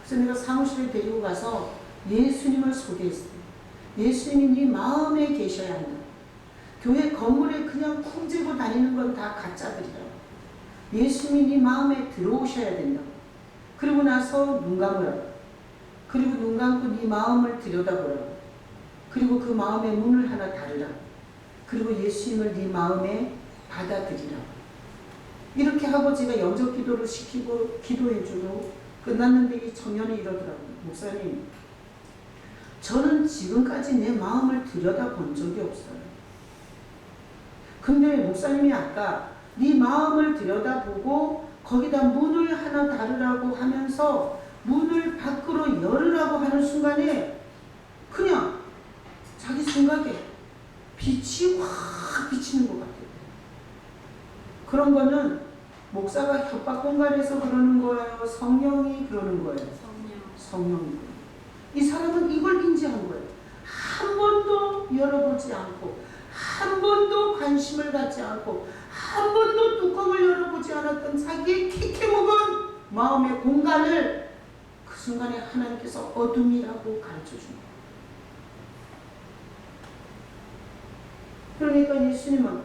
그래서 내가 사무실에 데리고 가서 예수님을 소개했어요. 예수님이 네 마음에 계셔야 한다. 교회 건물에 그냥 쿵재고 다니는 건 다 가짜들이라고. 예수님이 네 마음에 들어오셔야 된다고. 그리고 나서 눈 감으라고. 그리고 눈 감고 네 마음을 들여다보라고. 그리고 그 마음의 문을 하나 닫으라고. 그리고 예수님을 네 마음에 받아들이라고. 이렇게 하고 제가 영접 기도를 시키고 기도해주고 끝났는데 이 청년이 이러더라고요. 목사님, 저는 지금까지 내 마음을 들여다본 적이 없어요. 근데 목사님이 아까 네 마음을 들여다보고 거기다 문을 하나 달으라고 하면서 문을 밖으로 열으라고 하는 순간에 그냥 자기 생각에 빛이 확 비치는 것 같아요. 그런 거는 목사가 협박 공간에서 그러는 거예요? 성령이 그러는 거예요? 성령이. 이 사람은 이걸 인지한 거예요. 한 번도 열어보지 않고 한 번도 관심을 갖지 않고 한 번도 뚜껑을 열어보지 않았던 자기의 캐캐묵은 마음의 공간을 그 순간에 하나님께서 어둠이라고 가르쳐준 거예요. 그러니까 예수님은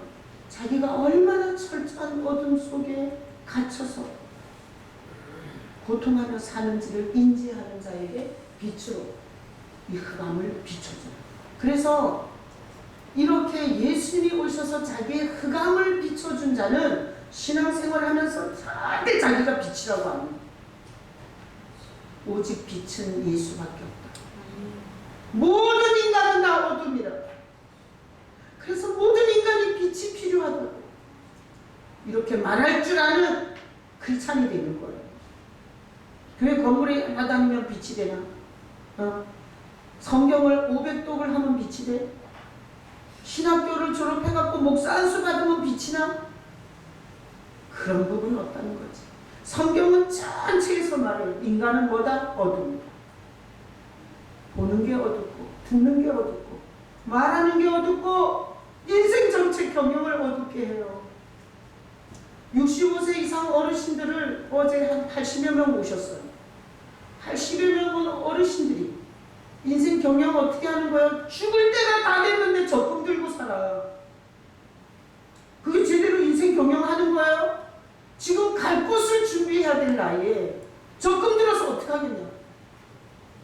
자기가 얼마나 철저한 어둠 속에 갇혀서 고통하며 사는지를 인지하는 자에게 빛으로 이 흑암을 비춰줘요. 그래서 이렇게 예수님이 오셔서 자기의 흑암을 비춰준 자는 신앙생활하면서 절대 자기가 빛이라고 안 해요. 오직 빛은 예수밖에 없다. 모든 인간은 다 어둠이라. 그래서 모든 인간이 빛이 필요하다고 이렇게 말할 줄 아는 크리스찬이 되는 거예요. 교회 건물에 마당이면 빛이 되나? 성경을 500독을 하면 빛이 돼? 신학교를 졸업해갖고 목사 안수 받으면 빛이 나? 그런 부분은 없다는 거지. 성경은 전체에서 말해요. 인간은 뭐다? 어둠이다. 보는 게 어둡고 듣는 게 어둡고 말하는 게 어둡고 인생 전체 경영을 어둡게 해요. 65세 이상 어르신들을 어제 한 80여 명 모셨어요. 80여 명은 어르신들이 인생 경영 어떻게 하는 거예요? 죽을 때가 다 됐는데 적금 들고 살아요. 그게 제대로 인생 경영하는 거예요? 지금 갈 곳을 준비해야 될 나이에 적금 들어서 어떻게 하겠냐?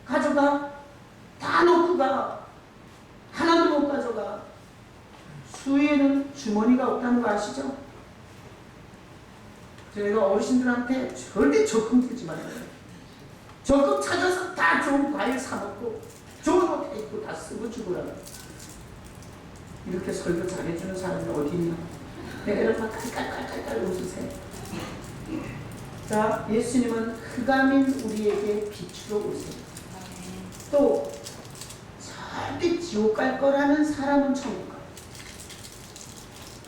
가져가? 다 놓고 가. 하나도 못 가져가. 수위에는 주머니가 없다는 거 아시죠? 제가 어르신들한테 절대 적금 들지 말아요. 적금 찾아서 다 좋은 과일 사먹고 좋은 옷 입고 다 쓰고 죽으라고. 이렇게 설교 잘해주는 사람이 어디 있냐? 내가 막 깔깔깔깔 웃으세요. 자, 예수님은 흑암인 우리에게 빛으로 오세요. 또 절대 지옥 갈 거라는 사람은 천국 가요.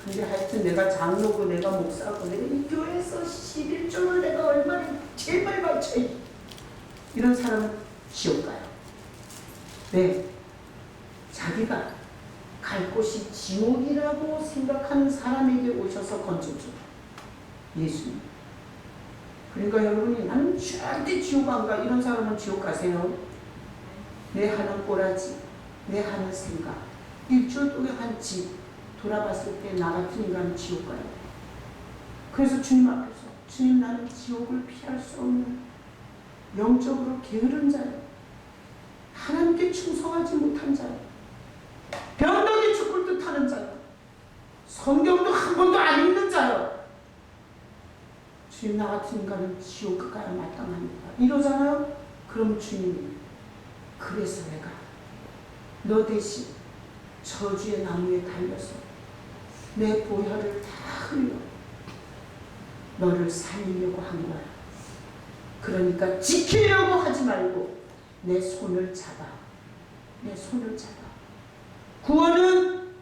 근데 하여튼 내가 장로고 내가 목사고 내가 이 교회에서 11조를 내가 얼마나 제발 바쳐 이런 사람은 지옥 가요. 왜? 자기가 갈 곳이 지옥이라고 생각하는 사람에게 오셔서 건져줘. 예수님. 그러니까 여러분이 나는 절대 지옥 안 가. 이런 사람은 지옥 가세요. 내 하는 꼬라지, 내 하는 생각, 일주일 동안 한 집 돌아봤을 때 나 같은 인간은 지옥 가요. 그래서 주님 앞에서 주님 나는 지옥을 피할 수 없는 영적으로 게으른 자예요. 하나님께 충성하지 못한 자예요. 변덕이 죽을 듯 하는 자예요. 성경도 한 번도 안 읽는 자예요. 주님 나 같은 인간은 지옥 가야 마땅합니다. 이러잖아요. 그럼 주님이 그래서 내가 너 대신 저주의 나무에 달려서 내 보혈을 다 흘려 너를 살리려고 한 거야. 그러니까 지키려고 하지 말고 내 손을 잡아. 내 손을 잡아. 구원은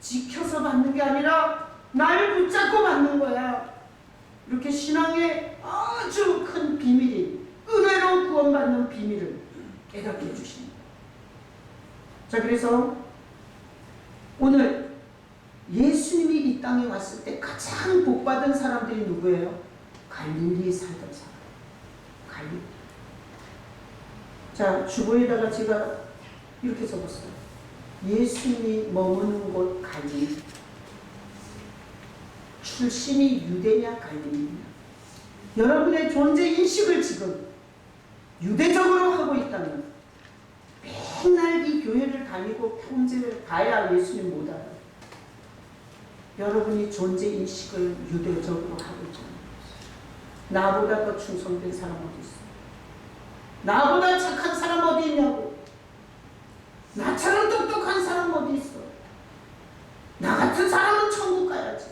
지켜서 받는 게 아니라 날 붙잡고 받는 거야. 이렇게 신앙의 아주 큰 비밀이 은혜로 구원받는 비밀을 깨닫게 해주십니다. 자, 그래서 오늘 예수님이 이 땅에 왔을 때 가장 복받은 사람들이 누구예요? 갈릴리에 살던 사람. 갈릴리. 자, 주보에다가 제가 이렇게 적었어요. 예수님이 머무는 곳 갈릴리. 출신이 유대냐 갈릴리냐. 여러분의 존재 인식을 지금 유대적으로 하고 있다면 맨날 이 교회를 다니고 평생을 가야 예수님 못 알아요. 여러분이 존재 인식을 유대적으로 하고 있잖아요. 나보다 더 충성된 사람 어디 있어? 나보다 착한 사람 어디 있냐고. 나처럼 똑똑한 사람 어디 있어? 나 같은 같은 사람은 천국 가야지.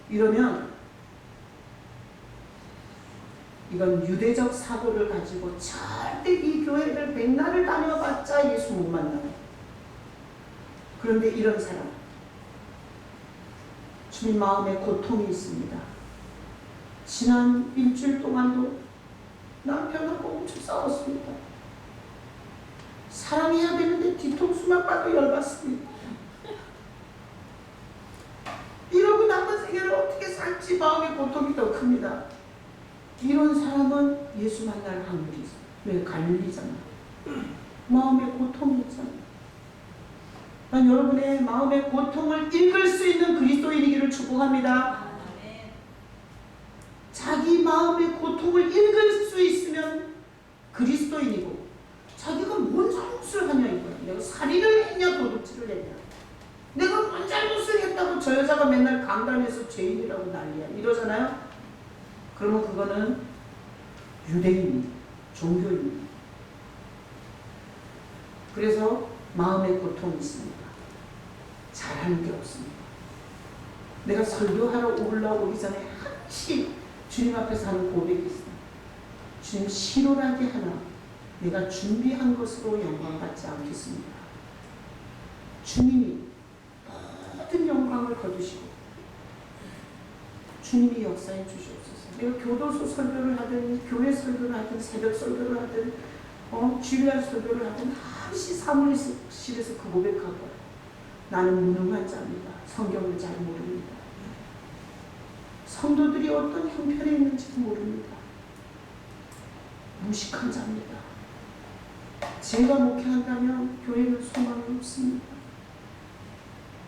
이러면 이건 유대적 사고를 가지고 절대 이 교회를 백날을 다녀봤자 예수 못 만나요. 그런데 이런 사람, 주님 마음에 고통이 있습니다. 지난 일주일 동안도 남편하고 엄청 싸웠습니다. 사랑해야 되는데 뒤통수만 봐도 열받습니다. 이러고 남은 생애를 어떻게 살지 마음의 고통이 더 큽니다. 이런 사람은 예수 만날 확률이 있어요. 왜? 갈릴리잖아. 마음의 고통이 있잖아. 난 여러분의 마음의 고통을 읽을 수 있는 그리스도인이기를 축복합니다. 자기 마음의 고통을 읽을 수 있으면 그리스도인이고, 자기가 뭔 잘못을 하냐 이거야. 내가 살인을 했냐 도둑질을 했냐, 내가 뭔 잘못을 했다고 저 여자가 맨날 강단에서 죄인이라고 난리야 이러잖아요. 그러면 그거는 유대인이, 종교인이. 그래서 마음의 고통이 있습니다. 잘하는 게 없습니다. 내가 설교하러 올라오기 전에 한시 주님 앞에서 하는 고백이 있어요. 주님, 실오라게 하나 내가 준비한 것으로 영광 받지 않겠습니다. 주님이 모든 영광을 거두시고 주님이 역사해 주시옵소서. 내가 교도소 설교를 하든 교회 설교를 하든 새벽 설교를 하든 주일날 설교를 하든 항시 사무실에서 그 고백하고, 나는 무능한 자입니다. 성경을 잘 모릅니다. 성도들이 어떤 형편에 있는지도 모릅니다. 무식한 자입니다. 제가 목회한다면 교회는 소망이 없습니다.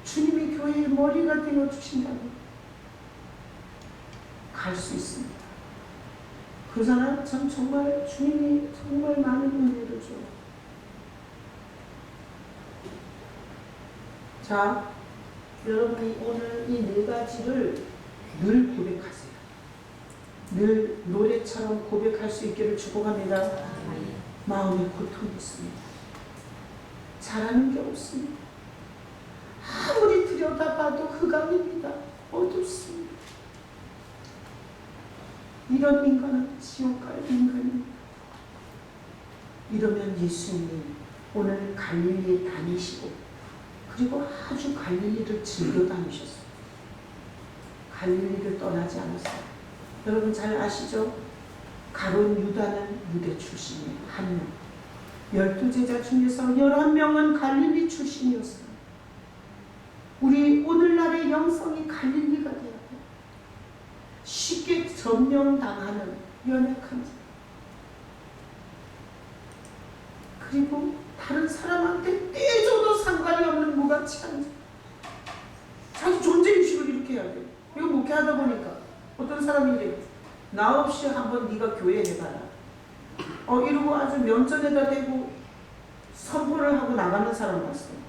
주님이 교회의 머리가 되어주신다면 갈 수 있습니다. 그러잖아요. 전 정말 주님이 정말 많은 은혜를 줘요. 자, 여러분이 오늘 이 네 가지를 늘 고백하세요. 늘 노래처럼 고백할 수 있기를 축복합니다. 마음에 고통이 있습니다. 잘하는 게 없습니다. 아무리 들여다봐도 흑암입니다. 어둡습니다. 이런 인간은 지옥 갈 인간입니다. 이러면 예수님이 오늘 갈릴리에 다니시고, 그리고 아주 갈릴리를 즐겨 다니셨어요. 갈릴리를 떠나지 않았어요. 여러분 잘 아시죠? 가룟 유다는 유대 출신이에요. 한 명. 12제자 중에서 11명은 갈릴리 출신이었어요. 우리 오늘날의 영성이 갈릴리가 돼야 돼요. 쉽게 점령당하는 연약한 자, 그리고 다른 사람한테 떼줘도 상관이 없는 무가치한 자, 자기 존재의식을 이렇게 해야 돼요. 이거 목회하다 보니까 어떤 사람이 이래요. 나 없이 한번 네가 교회 해봐라. 이러고 아주 면전에다 대고 선포를 하고 나가는 사람 봤어요.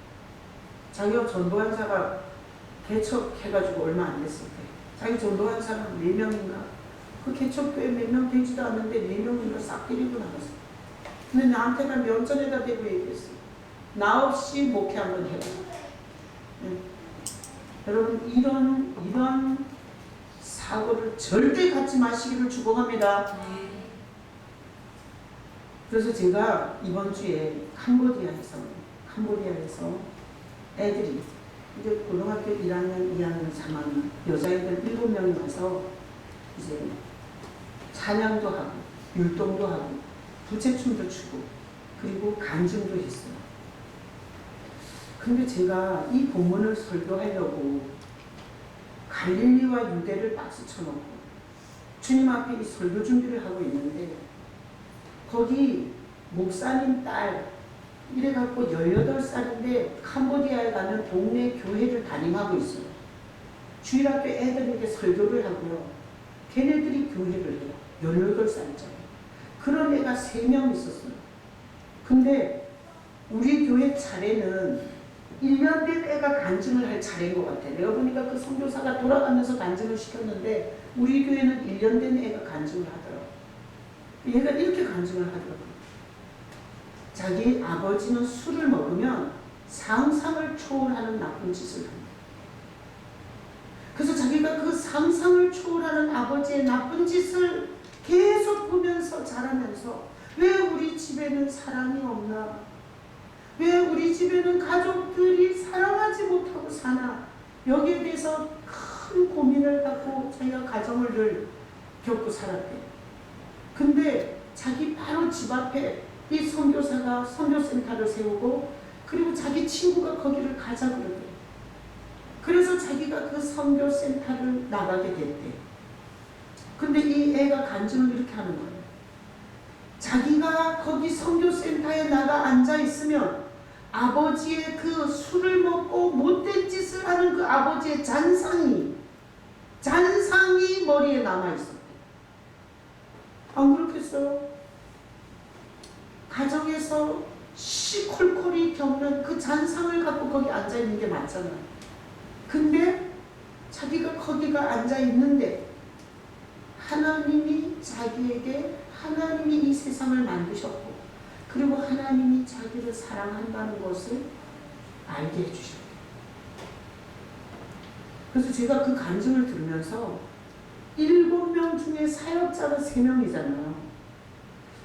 자기가 전도한 자가 개척해가지고 얼마 안 됐을 때 자기 전도한 사람 4명인가? 그 개척교회 몇 명 되지도 않는데 4명인가 싹 데리고 나갔어요. 근데 나한테가 면전에다 대고 얘기했어요. 나 없이 목회 한번 해봐. 네. 여러분 이런 사고를 절대 갖지 마시기를 축복합니다. 그래서 제가 이번 주에 캄보디아에서 애들이 이제 고등학교 1학년, 2학년, 3학년 여자애들 7명이 와서 이제 찬양도 하고 율동도 하고 부채춤도 추고 그리고 간증도 했어요. 근데 제가 이 본문을 설교하려고 갈릴리와 유대를 박스 쳐놓고 주님 앞에 이 설교 준비를 하고 있는데, 거기 목사님 딸 이래갖고 18살인데 캄보디아에 가는 동네 교회를 담임하고 있어요. 주일학교 애들에게 설교를 하고요. 걔네들이 교회를 해요. 18살짜리. 그런 애가 3명 있었어요. 근데 우리 교회 차례는 1년 된 애가 간증을 할 차례인 것 같아요. 내가 보니까 그 선교사가 돌아가면서 간증을 시켰는데 우리 교회는 1년 된 애가 간증을 하더라고요. 얘가 이렇게 간증을 하더라고요. 자기 아버지는 술을 먹으면 상상을 초월하는 나쁜 짓을 합니다. 그래서 자기가 그 상상을 초월하는 아버지의 나쁜 짓을 계속 보면서 자라면서 왜 우리 집에는 사랑이 없나? 왜 우리 집에는 가족들이 사랑하지 못하고 사나? 여기에 대해서 큰 고민을 갖고 자기가 가정을 늘 겪고 살았대요. 근데 자기 바로 집 앞에 이 선교사가 선교센터를 세우고 그리고 자기 친구가 거기를 가자 그러대요. 그래서 자기가 그 선교센터를 나가게 됐대요. 근데 이 애가 간증을 이렇게 하는 거예요. 자기가 거기 선교센터에 나가 앉아 있으면 아버지의 그 술을 먹고 못된 짓을 하는 그 아버지의 잔상이 머리에 남아있었대요. 안 그렇겠어요? 가정에서 시콜콜이 겪는 그 잔상을 갖고 거기 앉아있는 게 맞잖아요. 근데 자기가 거기가 앉아있는데 하나님이 자기에게 하나님이 이 세상을 만드셨고 그리고 하나님이 자기를 사랑한다는 것을 알게 해주셨대요. 그래서 제가 그 간증을 들으면서 7명 중에 사역자가 3명이잖아요.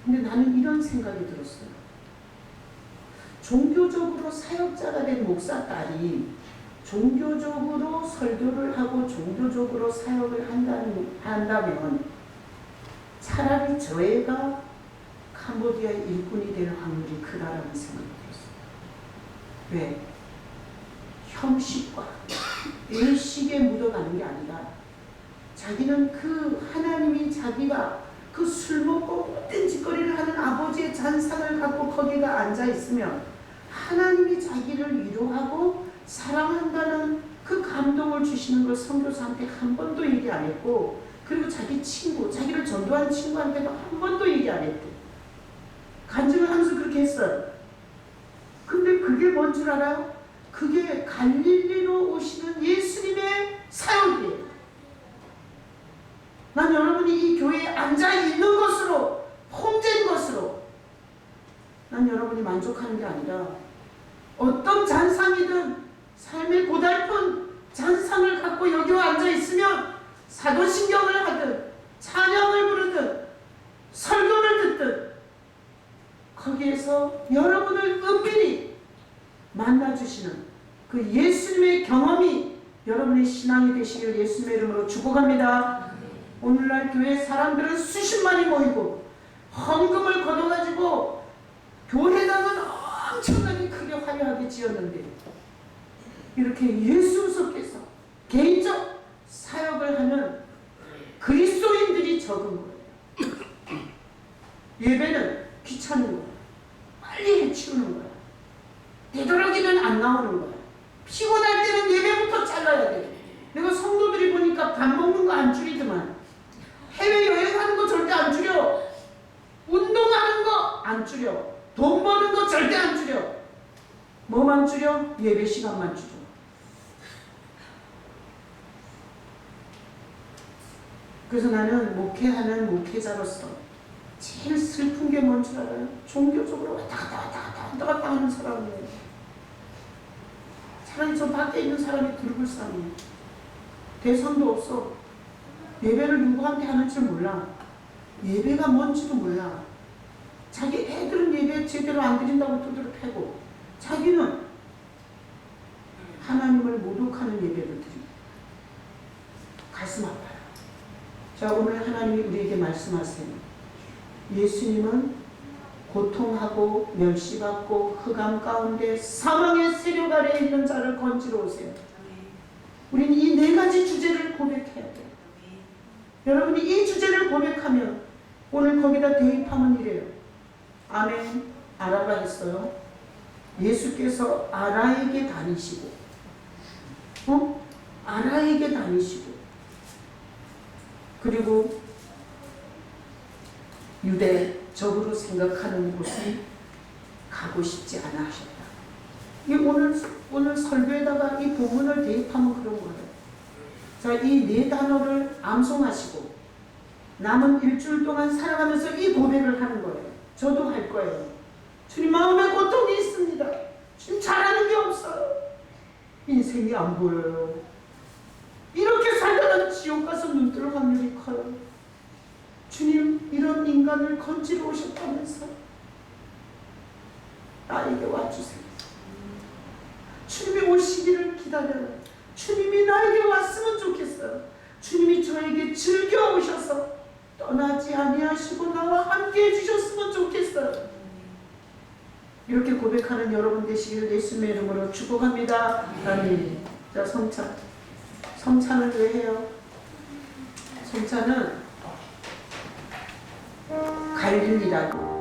근데 나는 이런 생각이 들었어요. 종교적으로 사역자가 된 목사 딸이 종교적으로 설교를 하고 종교적으로 사역을 한다면 차라리 저 애가 캄보디아 일꾼이 될 확률이 크다라는 생각이 들었어요. 왜? 형식과 일식에 묻어가는 게 아니라 자기는 그 하나님이 자기가 그 술 먹고 못된 짓거리를 하는 아버지의 잔상을 갖고 거기가 앉아있으면 하나님이 자기를 위로하고 사랑한다는 그 감동을 주시는 걸 선교사한테 한 번도 얘기 안 했고 그리고 자기 친구, 자기를 전도한 친구한테도 한 번도 얘기 안 했대. 간증을 하면서 그렇게 했어요. 근데 그게 뭔 줄 알아요? 그게 갈릴리로 오시는 예수님의 사역이에요. 난 여러분이 이 교회에 앉아있는 것으로, 혼된 것으로 난 여러분이 만족하는 게 아니라 어떤 잔상이든 삶의 고달픈 잔상을 갖고 여기 앉아있으면 사도신경을 하든 찬양을 부르든 설교를 듣든 거기에서 여러분을 은밀히 만나주시는 그 예수님의 경험이 여러분의 신앙이 되시길 예수님의 이름으로 축복합니다. 오늘날 교회 사람들은 수십만이 모이고 헌금을 걷어가지고 교회당은 엄청나게 크게 화려하게 지었는데 이렇게 예수께서 개인적 사역을 하는 그리스도인들이 적은 거예요. 예배는 귀찮은 거야. 빨리 해치우는 거야. 되도록이면 안 나오는 거야. 피곤할 때는 예배부터 잘라야 돼. 내가 성도들이 보니까 밥 먹는 거 안 줄이더만. 해외여행하는 거 절대 안 줄여. 운동하는 거 안 줄여. 돈 버는 거 절대 안 줄여. 뭐만 줄여? 예배 시간만 줄여. 그래서 나는 목회하는 목회자로서 제일 슬픈 게 뭔 줄 알아요? 종교적으로 왔다 갔다 하는 사람이에요. 차라리 저 밖에 있는 사람이 들불쌍해요. 대선도 없어. 예배를 누구한테 하는지 몰라. 예배가 뭔지도 몰라. 자기 애들은 예배 제대로 안 드린다고 두드려 패고 자기는 하나님을 모독하는 예배를 드립니다. 가슴 아파요. 자, 오늘 하나님이 우리에게 말씀하세요. 예수님은 고통하고 멸시받고 흑암 가운데 사망의 세력 아래에 있는 자를 건지러 오세요. 우리는 이 4가지 주제를 고백해야 돼요. 여러분이 이 주제를 고백하면 오늘 거기다 대입하면 이래요. 아멘. 아라가 했어요. 예수께서 아라에게 다니시고 아라에게 다니시고 그리고 유대적으로 생각하는 곳에 가고 싶지 않아 하셨다. 이게 오늘 설교에다가 이 부분을 대입하면 그런 거예요. 자, 이 4단어를 암송하시고 남은 일주일 동안 살아가면서 이 고백을 하는 거예요. 저도 할 거예요. 주님, 마음에 고통이 있습니다. 주님 잘하는 게 없어요. 인생이 안 보여요. 이렇게 살다가 지옥 가서 눈 뜰 확률이 커요. 주님 이런 인간을 건지러 오셨다면서 나에게 와주세요. 주님이 오시기를 기다려요. 주님이 나에게 왔으면 좋겠어요. 주님이 저에게 즐겨 오셔서 떠나지 아니하시고 나와 함께 해주셨으면 좋겠어요. 이렇게 고백하는 여러분 되시기를 예수님의 이름으로 축복합니다. 아멘. 자, 성찬. 성찬을 왜 해요? 성찬은 갈릴리라고